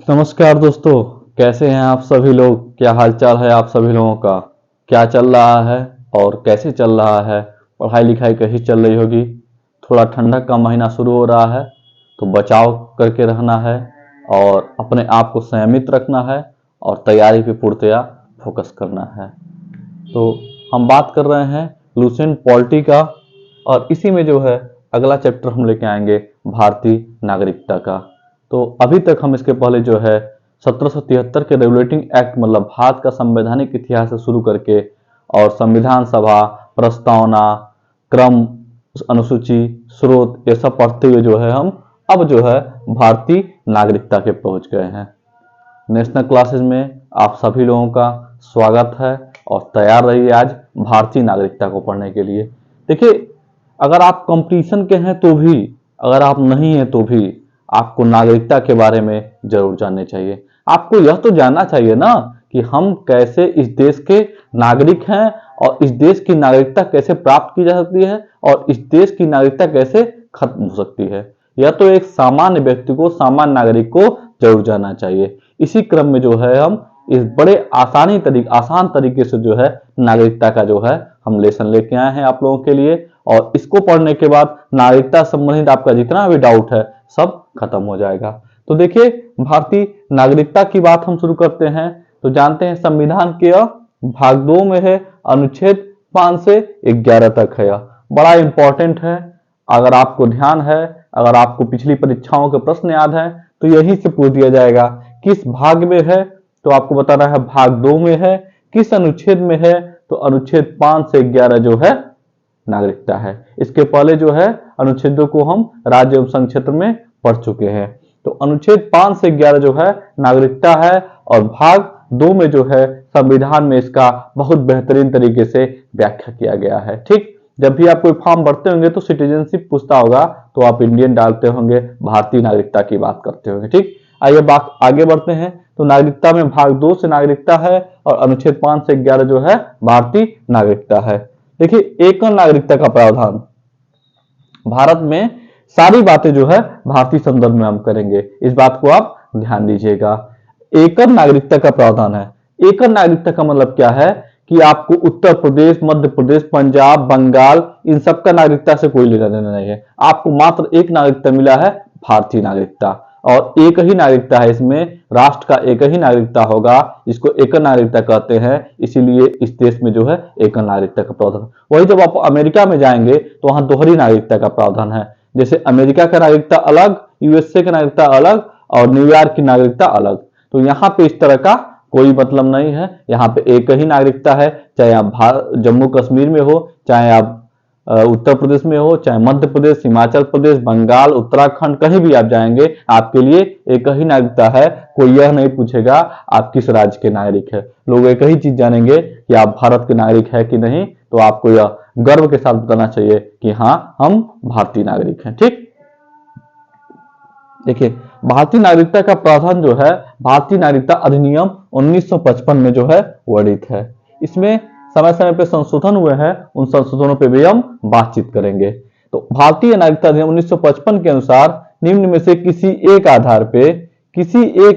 नमस्कार दोस्तों, कैसे हैं आप सभी लोग। क्या हालचाल है आप सभी लोगों का। क्या चल रहा है और कैसे चल रहा है। पढ़ाई लिखाई कैसी चल रही होगी। थोड़ा ठंडक का महीना शुरू हो रहा है तो बचाव करके रहना है और अपने आप को संयमित रखना है और तैयारी पे पूर्णतया फोकस करना है। तो हम बात कर रहे हैं लुसेंट पॉलिटी का और इसी में जो है अगला चैप्टर हम लेके आएंगे भारतीय नागरिकता का। तो अभी तक हम इसके पहले जो है 1773 के रेगुलेटिंग एक्ट मतलब भारत का संवैधानिक इतिहास से शुरू करके और संविधान सभा, प्रस्तावना, क्रम, अनुसूची, स्रोत, ये सब पढ़ते हुए जो है हम अब जो है भारतीय नागरिकता के पहुंच गए हैं। नेशनल क्लासेस में आप सभी लोगों का स्वागत है और तैयार रहिए आज भारतीय नागरिकता को पढ़ने के लिए। देखिए, अगर आप कंपटीशन के हैं तो भी, अगर आप नहीं हैं तो भी आपको नागरिकता के बारे में जरूर जानने चाहिए। आपको यह तो जानना चाहिए ना कि हम कैसे इस देश के नागरिक हैं और इस देश की नागरिकता कैसे प्राप्त की जा सकती है और इस देश की नागरिकता कैसे खत्म हो सकती है। यह तो एक सामान्य व्यक्ति को, सामान्य नागरिक को जरूर जानना चाहिए। इसी क्रम में जो है हम इस बड़े आसान तरीके से जो है नागरिकता का जो है हम लेसन लेके आए हैं आप लोगों के लिए और इसको पढ़ने के बाद नागरिकता संबंधित आपका जितना भी डाउट है सब खत्म हो जाएगा। तो देखिए, भारतीय नागरिकता की बात हम शुरू करते हैं। तो जानते हैं संविधान के भाग 2 में है, अनुच्छेद 5 से 11 तक है। यह बड़ा इंपॉर्टेंट है। अगर आपको ध्यान है, अगर आपको पिछली परीक्षाओं के प्रश्न याद है तो यही से पूछ दिया जाएगा किस भाग में है, तो आपको बताना है भाग 2 में है। किस अनुच्छेद में है, तो अनुच्छेद 5 से 11 जो है नागरिकता है। इसके पहले जो है अनुच्छेदों को हम राज्य एवं संघ क्षेत्र में पढ़ चुके हैं। तो अनुच्छेद 5 से 11 जो है नागरिकता है और भाग 2 में जो है संविधान में इसका बहुत बेहतरीन तरीके से व्याख्या किया गया है। ठीक, जब भी आप कोई फॉर्म भरते होंगे तो सिटीजनशिप पूछता होगा तो आप इंडियन डालते होंगे, भारतीय नागरिकता की बात करते होंगे। ठीक, आइए बात आगे बढ़ते हैं। तो नागरिकता में भाग 2 से नागरिकता है और अनुच्छेद 5 से 11 जो है भारतीय नागरिकता है। देखिए, एकल नागरिकता का प्रावधान, भारत में सारी बातें जो है भारतीय संदर्भ में हम करेंगे, इस बात को आप ध्यान दीजिएगा। एकल नागरिकता का प्रावधान है। एकल नागरिकता का मतलब क्या है कि आपको उत्तर प्रदेश, मध्य प्रदेश, पंजाब, बंगाल इन सब का नागरिकता से कोई लेना देना नहीं है। आपको मात्र एक नागरिकता मिला है, भारतीय नागरिकता, और एक ही नागरिकता है। इसमें राष्ट्र का एक ही नागरिकता होगा, इसको एकल नागरिकता कहते हैं। इसीलिए इस देश में जो है एकल नागरिकता का प्रावधान। वही जब आप अमेरिका में जाएंगे तो वहां दोहरी नागरिकता का प्रावधान है। जैसे अमेरिका का नागरिकता अलग, यूएसए का नागरिकता अलग और न्यूयॉर्क की नागरिकता अलग। तो यहाँ पे इस तरह का कोई मतलब नहीं है। यहाँ पे एक ही नागरिकता है, चाहे आप जम्मू कश्मीर में हो, चाहे आप उत्तर प्रदेश में हो, चाहे मध्य प्रदेश, हिमाचल प्रदेश, बंगाल, उत्तराखंड, कहीं भी आप जाएंगे आपके लिए एक ही नागरिकता है। कोई यह नहीं पूछेगा आप किस राज्य के नागरिक है। लोग एक ही चीज जानेंगे कि आप भारत के नागरिक है कि नहीं। तो आपको यह गर्व के साथ बताना चाहिए कि हाँ, हम भारतीय नागरिक हैं। ठीक, देखिए, भारतीय नागरिकता का प्रावधान जो है भारतीय नागरिकता अधिनियम 1955 में जो है वर्णित है। इसमें समय समय पे संशोधन हुए हैं, उन संशोधनों पे भी हम बातचीत करेंगे। तो भारतीय नागरिकता अधिनियम 1955 के अनुसार निम्न में से किसी एक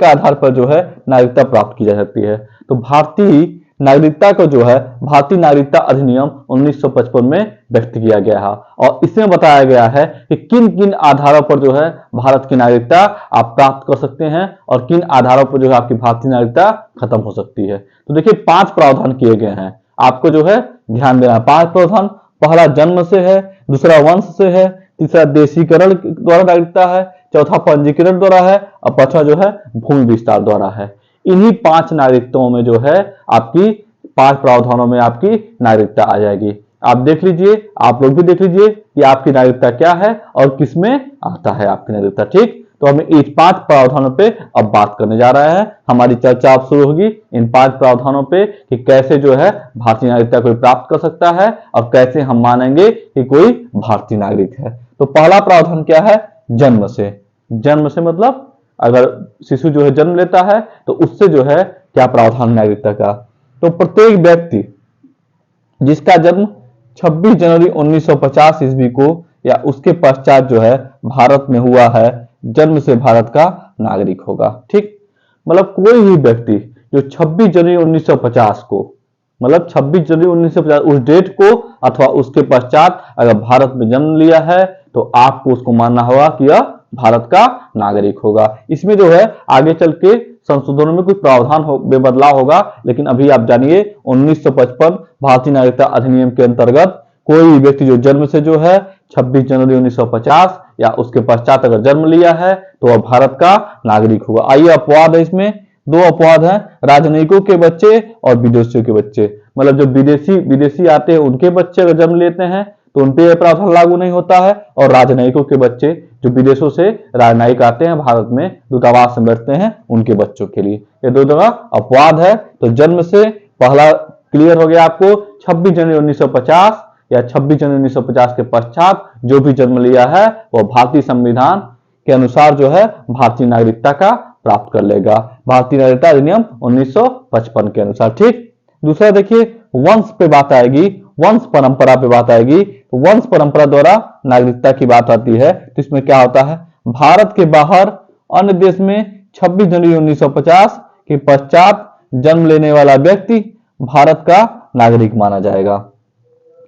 आधार पर जो है नागरिकता प्राप्त की जा सकती है। तो भारतीय नागरिकता को जो है भारतीय नागरिकता अधिनियम 1955 में व्यक्त किया गया है और इसमें बताया गया है कि किन किन आधारों पर जो है भारत की नागरिकता आप प्राप्त कर सकते हैं और किन आधारों पर जो है आपकी भारतीय नागरिकता खत्म हो सकती है। तो देखिए, 5 प्रावधान किए गए हैं, आपको जो है ध्यान देना है। 5 प्रावधान, पहला जन्म से है, दूसरा वंश से है, तीसरा देशीकरण द्वारा नागरिकता है, चौथा पंजीकरण द्वारा है और पांचवा जो है भूमि विस्तार द्वारा है। इन्हीं 5 नागरिकताओं में जो है आपकी 5 प्रावधानों में आपकी नागरिकता आ जाएगी। आप देख लीजिए, आप लोग भी देख लीजिए कि आपकी नागरिकता क्या है और किसमें आता है आपकी नागरिकता। ठीक, तो हम इस 5 प्रावधानों पे अब बात करने जा रहे हैं। हमारी चर्चा अब शुरू होगी इन 5 प्रावधानों पे कि कैसे जो है भारतीय नागरिकता कोई प्राप्त कर सकता है और कैसे हम मानेंगे कि कोई भारतीय नागरिक है। तो पहला प्रावधान क्या है? जन्म से। जन्म से मतलब अगर शिशु जो है जन्म लेता है तो उससे जो है क्या प्रावधान नागरिकता का? तो प्रत्येक व्यक्ति जिसका जन्म 26 जनवरी 1950 ईस्वी को या उसके पश्चात जो है भारत में हुआ है, जन्म से भारत का नागरिक होगा। ठीक, मतलब कोई भी व्यक्ति जो 26 जनवरी 1950 को, मतलब 26 जनवरी 1950 उस डेट को अथवा उसके पश्चात अगर भारत में जन्म लिया है तो आपको उसको मानना होगा कि यह भारत का नागरिक होगा। इसमें जो है आगे चल के संशोधनों में कुछ प्रावधान में बदलाव होगा, लेकिन अभी आप जानिए 1955 भारतीय नागरिकता अधिनियम के अंतर्गत कोई भी व्यक्ति जो जन्म से जो है 26 जनवरी 1950 या उसके पश्चात अगर जन्म लिया है तो वह भारत का नागरिक होगा। आइए अपवाद है, इसमें दो अपवाद है, राजनयिकों के बच्चे और विदेशियों के बच्चे। मतलब जो विदेशी आते हैं उनके बच्चे अगर जन्म लेते हैं तो उन पर यह प्रावधान लागू नहीं होता है, और राजनयिकों के बच्चे जो विदेशों से राजनयिक आते हैं भारत में दूतावास में बैठते हैं उनके बच्चों के लिए ये दो जगह अपवाद है। तो जन्म से पहला क्लियर हो गया आपको, 26 जनवरी 1950 या 26 जनवरी 1950 के पश्चात जो भी जन्म लिया है वह भारतीय संविधान के अनुसार जो है भारतीय नागरिकता का प्राप्त कर लेगा, भारतीय नागरिकता अधिनियम 1955 के अनुसार। ठीक, दूसरा देखिए वंश पे बात आएगी, वंश परंपरा पे बात आएगी। तो वंश परंपरा द्वारा नागरिकता की बात आती है तो इसमें क्या होता है, भारत के बाहर अन्य देश में 26 जनवरी 1950 के पश्चात जन्म लेने वाला व्यक्ति भारत का नागरिक माना जाएगा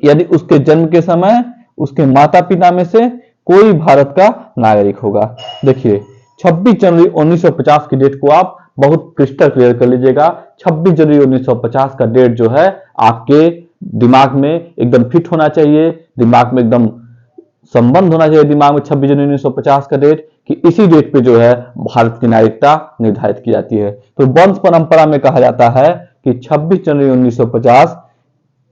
यदि उसके जन्म के समय उसके माता पिता में से कोई भारत का नागरिक होगा। देखिए 26 जनवरी 1950 की डेट को आप बहुत क्रिस्टल क्लियर कर लीजिएगा। 26 जनवरी 1950 का डेट जो है आपके दिमाग में एकदम फिट होना चाहिए, दिमाग में एकदम संबंध होना चाहिए दिमाग में 26 जनवरी 1950 का डेट, कि इसी डेट पे जो है भारत की नागरिकता निर्धारित की जाती है। तो वंश परंपरा में कहा जाता है कि 26 जनवरी 1950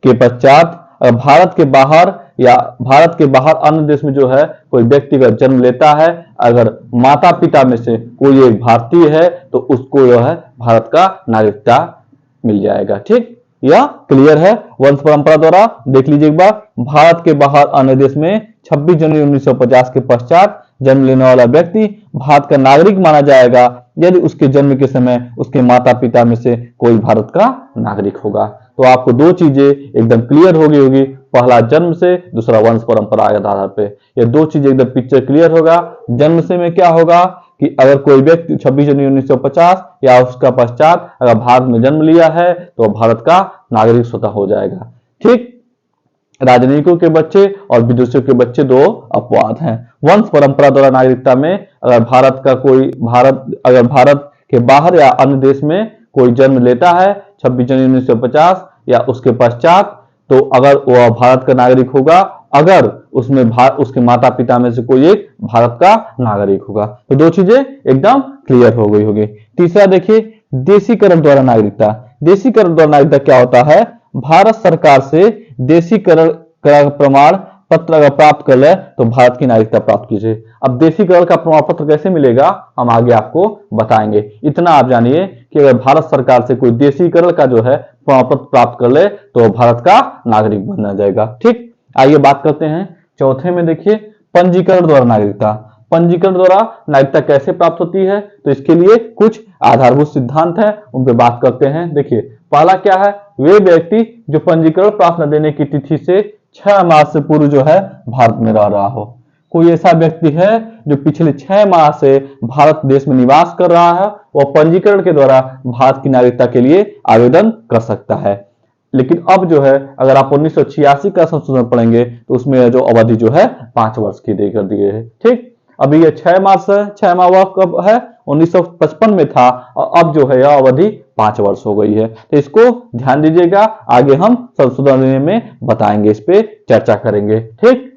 के पश्चात भारत के बाहर या भारत के बाहर अन्य देश में जो है कोई व्यक्ति का जन्म लेता है, अगर माता पिता में से कोई एक भारतीय है तो उसको जो है भारत का नागरिकता मिल जाएगा। ठीक, यह क्लियर है वंश परंपरा द्वारा। देख लीजिए एक बार, भारत के बाहर अन्य देश में 26 जनवरी 1950 के पश्चात जन्म लेने वाला व्यक्ति भारत का नागरिक माना जाएगा यदि उसके जन्म के समय उसके माता पिता में से कोई भारत का नागरिक होगा। तो आपको दो चीजें एकदम क्लियर हो गई होगी, पहला जन्म से, दूसरा वंश परंपरा के आधार पे। ये दो चीजें एकदम पिक्चर क्लियर होगा। जन्म से में क्या होगा कि अगर कोई व्यक्ति 26 जनवरी 1950 या उसका पश्चात अगर भारत में जन्म लिया है तो भारत का नागरिक स्वतः हो जाएगा। ठीक, राजनयिकों के बच्चे और विदेशियों के बच्चे दो अपवाद हैं। वंश परंपरा द्वारा नागरिकता में अगर भारत के बाहर या अन्य देश में कोई जन्म लेता है 26 जनवरी 1950 या उसके पश्चात, तो अगर वह भारत का नागरिक होगा अगर उसमें उसके माता पिता में से कोई एक भारत का नागरिक होगा। तो दो चीजें एकदम क्लियर हो गई होगी। तीसरा देखिए देशीकरण द्वारा नागरिकता। देशीकरण द्वारा नागरिकता क्या होता है, भारत सरकार से देशीकरण का प्रमाण पत्र अगर प्राप्त कर ले तो भारत की नागरिकता प्राप्त कीजिए। अब देशीकरण का प्रमाण पत्र कैसे मिलेगा हम आगे आपको बताएंगे। इतना आप जानिए कि अगर भारत सरकार से कोई देशीकरण का जो है प्रमाण पत्र प्राप्त कर ले तो भारत का नागरिक बन जाएगा। ठीक, आइए बात करते हैं चौथे में। देखिए पंजीकरण द्वारा नागरिकता। पंजीकरण द्वारा नागरिकता कैसे प्राप्त होती है, तो इसके लिए कुछ आधारभूत सिद्धांत है, उन पर बात करते हैं। देखिए पहला क्या है, वे व्यक्ति जो पंजीकरण प्राप्त न देने की तिथि से 6 माह से पूर्व जो है भारत में रह रहा हो। कोई ऐसा व्यक्ति है जो पिछले 6 माह से भारत देश में निवास कर रहा है, वह पंजीकरण के द्वारा भारत की नागरिकता के लिए आवेदन कर सकता है। लेकिन अब जो है अगर आप 1986 का संशोधन पढ़ेंगे तो उसमें जो अवधि जो है 5 वर्ष की दे कर दिए है। ठीक, अभी ये 6 माह वह कब है 1955 में था और अब जो है यह अवधि 5 वर्ष हो गई है। तो इसको ध्यान दीजिएगा, आगे हम संशोधन में बताएंगे, इस पे चर्चा करेंगे। ठीक,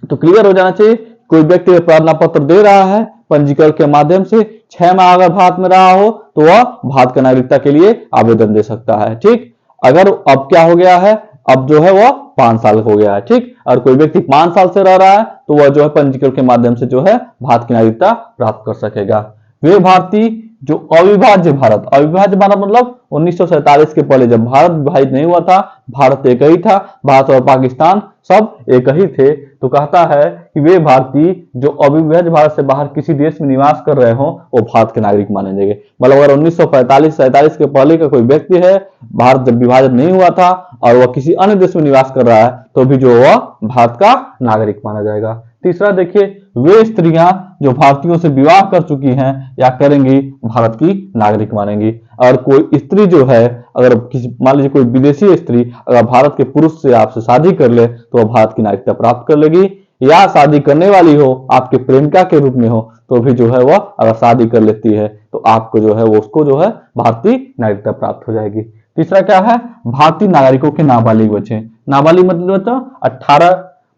तो क्लियर हो जाना चाहिए। कोई व्यक्ति प्रार्थना पत्र दे रहा है पंजीकरण के माध्यम से, 6 माह अगर भारत में रहा हो तो वह भारत की नागरिकता के लिए आवेदन दे सकता है। ठीक, अगर अब क्या हो गया है, अब जो है वह 5 साल हो गया है। ठीक, और कोई व्यक्ति 5 साल से रह रहा है तो वह जो है पंजीकरण के माध्यम से जो है भारत की नागरिकता प्राप्त कर सकेगा। वे भारतीय जो अविभाज्य भारत मतलब 1947 के पहले जब भारत विभाजित नहीं हुआ था, भारत एक ही था, भारत और पाकिस्तान सब एक ही थे, तो कहता है कि वे भारतीय जो अविभाज्य भारत से बाहर किसी देश में निवास कर रहे हो वो भारत के नागरिक माने जाएंगे। मतलब अगर 1945-47 के पहले का कोई व्यक्ति है, भारत जब विभाजित नहीं हुआ था और वह किसी अन्य देश में निवास कर रहा है तो भी जो वह भारत का नागरिक माना जाएगा। तीसरा देखिए, वे स्त्रियां जो भारतीयों से विवाह कर चुकी हैं या करेंगी भारत की नागरिक मानेंगी। अगर कोई स्त्री जो है, अगर किसी मान लीजिए कोई विदेशी स्त्री अगर भारत के पुरुष से आपसे शादी कर ले तो वह भारत की नागरिकता प्राप्त कर लेगी, या शादी करने वाली हो आपके प्रेमिका के रूप में हो तो भी जो है वह अगर शादी कर लेती है तो आपको जो है वो उसको जो है भारतीय नागरिकता प्राप्त हो जाएगी। तीसरा क्या है, भारतीय नागरिकों के नाबालिग बच्चे। नाबालिग मतलब तो 18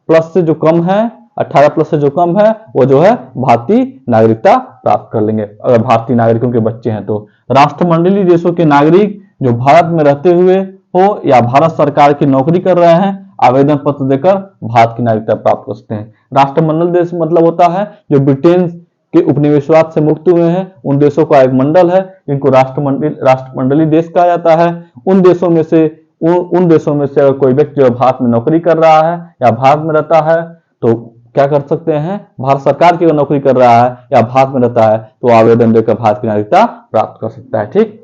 प्लस से जो कम है, 18 प्लस से जो कम है वो जो है भारतीय नागरिकता प्राप्त कर लेंगे अगर भारतीय नागरिकों के बच्चे हैं तो। राष्ट्रमंडलीय देशों के नागरिक जो भारत में रहते हुए हो या भारत सरकार की नौकरी कर रहे हैं आवेदन पत्र देकर भारत की नागरिकता प्राप्त कर सकते हैं। राष्ट्रमंडल देश मतलब होता है जो ब्रिटेन के उपनिवेशवाद से मुक्त हुए हैं, उन देशों का एक मंडल है जिनको राष्ट्रमंडलीय देश कहा जाता है। उन देशों में से अगर कोई व्यक्ति जो भारत में नौकरी कर रहा है या भारत में रहता है तो क्या कर सकते हैं, भारत सरकार की अगर नौकरी कर रहा है या भारत में रहता है तो आवेदन देकर भारत की नागरिकता प्राप्त कर सकता है। ठीक,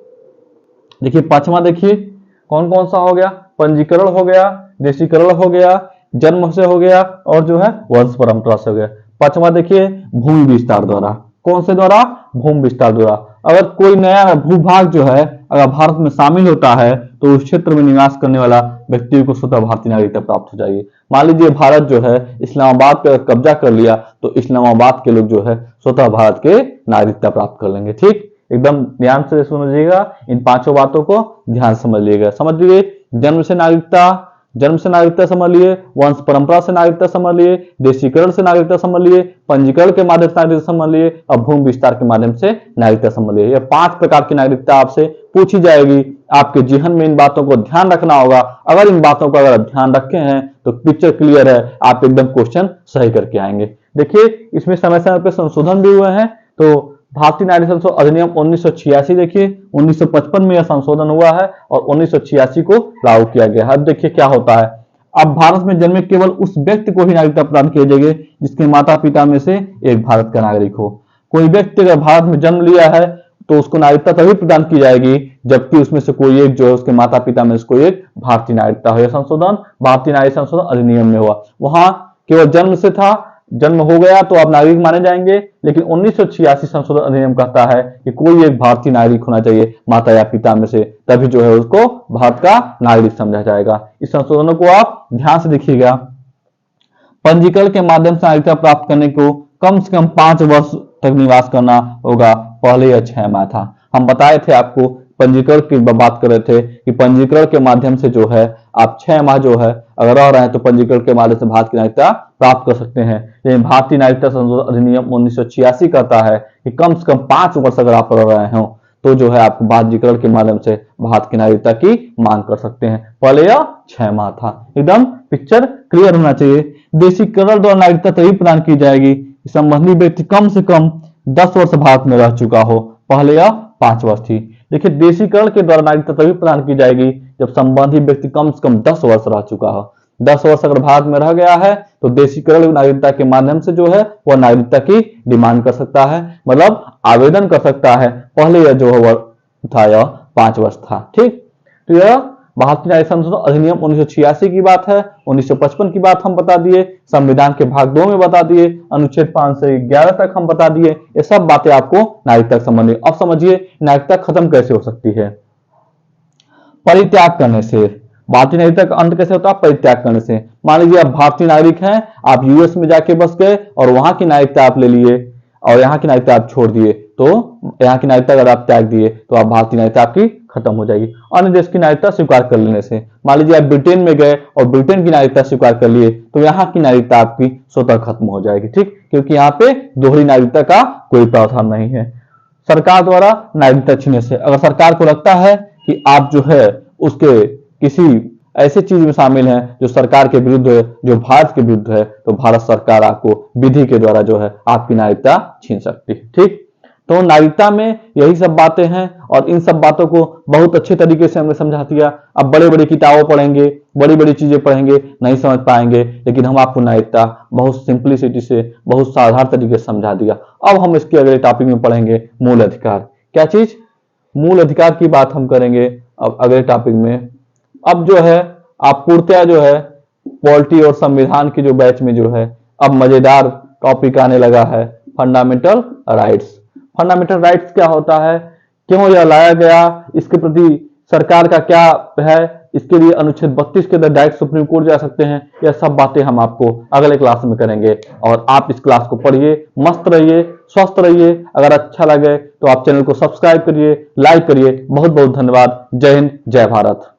देखिए पांचवा, देखिए कौन कौन सा हो गया, पंजीकरण हो गया, देशीकरण हो गया, जन्म से हो गया और जो है वंश परंपरा से हो गया। पांचवा देखिए, भूमि विस्तार द्वारा। कौन से द्वारा, भूमि विस्तार द्वारा। अगर कोई नया भूभाग जो है अगर भारत में शामिल होता है तो उस क्षेत्र में निवास करने वाला व्यक्ति को स्वतः भारतीय नागरिकता प्राप्त हो जाएगी। मान लीजिए भारत जो है इस्लामाबाद पर कब्जा कर लिया तो इस्लामाबाद के लोग जो है स्वतः भारत के नागरिकता प्राप्त कर लेंगे। ठीक, एकदम ध्यान से समझिएगा, इन पांचों बातों को ध्यान समझ लीजिएगा। समझ लीजिए, जन्म से नागरिकता समझ लिए, वंश परंपरा से नागरिकता समझ लिए, देशीकरण से नागरिकता समझ लिए, पंजीकरण के माध्यम से नागरिकता समझ लिए और भूमि विस्तार के माध्यम से नागरिकता समझ लिए। ये 5 प्रकार की नागरिकता आपसे पूछी जाएगी। आपके जीवन में इन बातों को ध्यान रखना होगा। अगर इन बातों को अगर ध्यान रखे हैं तो पिक्चर क्लियर है, आप एकदम क्वेश्चन सही करके आएंगे। देखिए इसमें समय समय पर संशोधन भी हुए हैं। तो भारतीय नागरिक संशोधन अधिनियम 1986 देखिए 1955 में यह संशोधन हुआ है और 1986 को लागू किया गया है। अब देखिए क्या होता है, अब भारत में जन्मे केवल उस व्यक्ति को ही नागरिकता प्रदान किए जाएगी जिसके माता पिता में से एक भारत का नागरिक हो। कोई व्यक्ति अगर भारत में जन्म लिया है तो उसको नागरिकता तभी प्रदान की जाएगी जबकि उसमें से कोई एक जो है उसके माता पिता में से कोई एक भारतीय नागरिकता हो। यह संशोधन भारतीय नागरिक संशोधन अधिनियम में हुआ। वहां केवल जन्म से था, जन्म हो गया तो आप नागरिक माने जाएंगे, लेकिन 1986 संशोधन अधिनियम कहता है कि कोई एक भारतीय नागरिक होना चाहिए माता या पिता में से, तभी जो है उसको भारत का नागरिक समझा जाएगा। इस संशोधनों को आप ध्यान से देखिएगा। पंजीकरण के माध्यम से नागरिकता प्राप्त करने को कम से कम 5 वर्ष तक निवास करना होगा, पहले यह 6 माह था। हम बताए थे आपको, पंजीकरण की बात कर रहे थे कि पंजीकरण के माध्यम से जो है आप 6 माह जो है अगर रह रहे हैं तो पंजीकरण के माध्यम से भारत की नागरिकता प्राप्त कर सकते हैं। लेकिन भारतीय नागरिकता संशोधन अधिनियम 1986 कहता है कि कम से कम 5 वर्ष अगर आप रह रहे हो तो जो है आप पंजीकरण के माध्यम से भारत की नागरिकता की मांग कर सकते हैं। पहले यह 6 माह था। एकदम पिक्चर क्लियर होना चाहिए। देशीकरण द्वारा नागरिकता तभी प्रदान की जाएगी संबंधी व्यक्ति कम से कम 10 वर्ष भारत में रह चुका हो, पहले यह 5 वर्ष थी। देखिए देशीकरण के द्वारा नागरिकता तभी प्रदान की जाएगी जब संबंधी व्यक्ति कम से कम 10 वर्ष रह चुका हो। 10 वर्ष अगर भारत में रह गया है तो देशीकरण नागरिकता के माध्यम से जो है वह नागरिकता की डिमांड कर सकता है, मतलब आवेदन कर सकता है। पहले यह जो था यह 5 वर्ष था। ठीक, तो यह भारतीय नागरिक संशोधन अधिनियम 1986 की बात है। 1955 की बात हम बता दिए, संविधान के भाग 2 में बता दिए, अनुच्छेद 5 से 11 तक हम बता दिए। ये सब बातें आपको नागरिकता संबंधी। अब समझिए नागरिकता खत्म कैसे हो सकती है। परित्याग करने से। भारतीय नागरिकता का अंत कैसे होता है, परित्याग करने से। मान लीजिए आप भारतीय नागरिक हैं, आप यूएस में जाके बस गए और वहां की नागरिकता आप ले लिए और यहाँ की नागरिकता आप छोड़ दिए, तो यहाँ की नागरिकता अगर आप त्याग दिए तो आप भारतीय नागरिकता आपकी खत्म हो जाएगी। अन्य देश की नागरिकता स्वीकार कर लेने से। मान लीजिए आप ब्रिटेन में गए और ब्रिटेन की नागरिकता स्वीकार कर लिए तो यहाँ की नागरिकता आपकी स्वतः खत्म हो जाएगी। ठीक, क्योंकि यहाँ पे दोहरी नागरिकता का कोई प्रावधान नहीं है। सरकार द्वारा नागरिकता छीनने से। अगर सरकार को लगता है कि आप जो है उसके किसी ऐसे चीज में शामिल हैं जो सरकार के विरुद्ध है, जो भारत के विरुद्ध है, तो भारत सरकार आपको विधि के द्वारा जो है आपकी नागरिकता छीन सकती है। ठीक, तो नागरिकता में यही सब बातें हैं और इन सब बातों को बहुत अच्छे तरीके से हमने समझा दिया। अब बड़े बड़ी किताबें पढ़ेंगे, बड़ी बड़ी चीजें पढ़ेंगे, नहीं समझ पाएंगे, लेकिन हम आपको नागरिकता बहुत सिंपलिसिटी से, बहुत साधारण तरीके से समझा दिया। अब हम इसके अगले टॉपिक में पढ़ेंगे मूल अधिकार। क्या चीज, मूल अधिकार की बात हम करेंगे अब अगले टॉपिक में। अब जो है आप पूर्णतया जो है पॉलिटी और संविधान के जो बैच में जो है अब मजेदार टॉपिक आने लगा है, फंडामेंटल राइट्स। फंडामेंटल राइट्स क्या होता है, क्यों यह लाया गया, इसके प्रति सरकार का क्या है, इसके लिए अनुच्छेद 32 के अंदर डायरेक्ट सुप्रीम कोर्ट जा सकते हैं, यह सब बातें हम आपको अगले क्लास में करेंगे। और आप इस क्लास को पढ़िए, मस्त रहिए, स्वस्थ रहिए। अगर अच्छा लगे तो आप चैनल को सब्सक्राइब करिए, लाइक करिए। बहुत बहुत धन्यवाद। जय हिंद, जय भारत।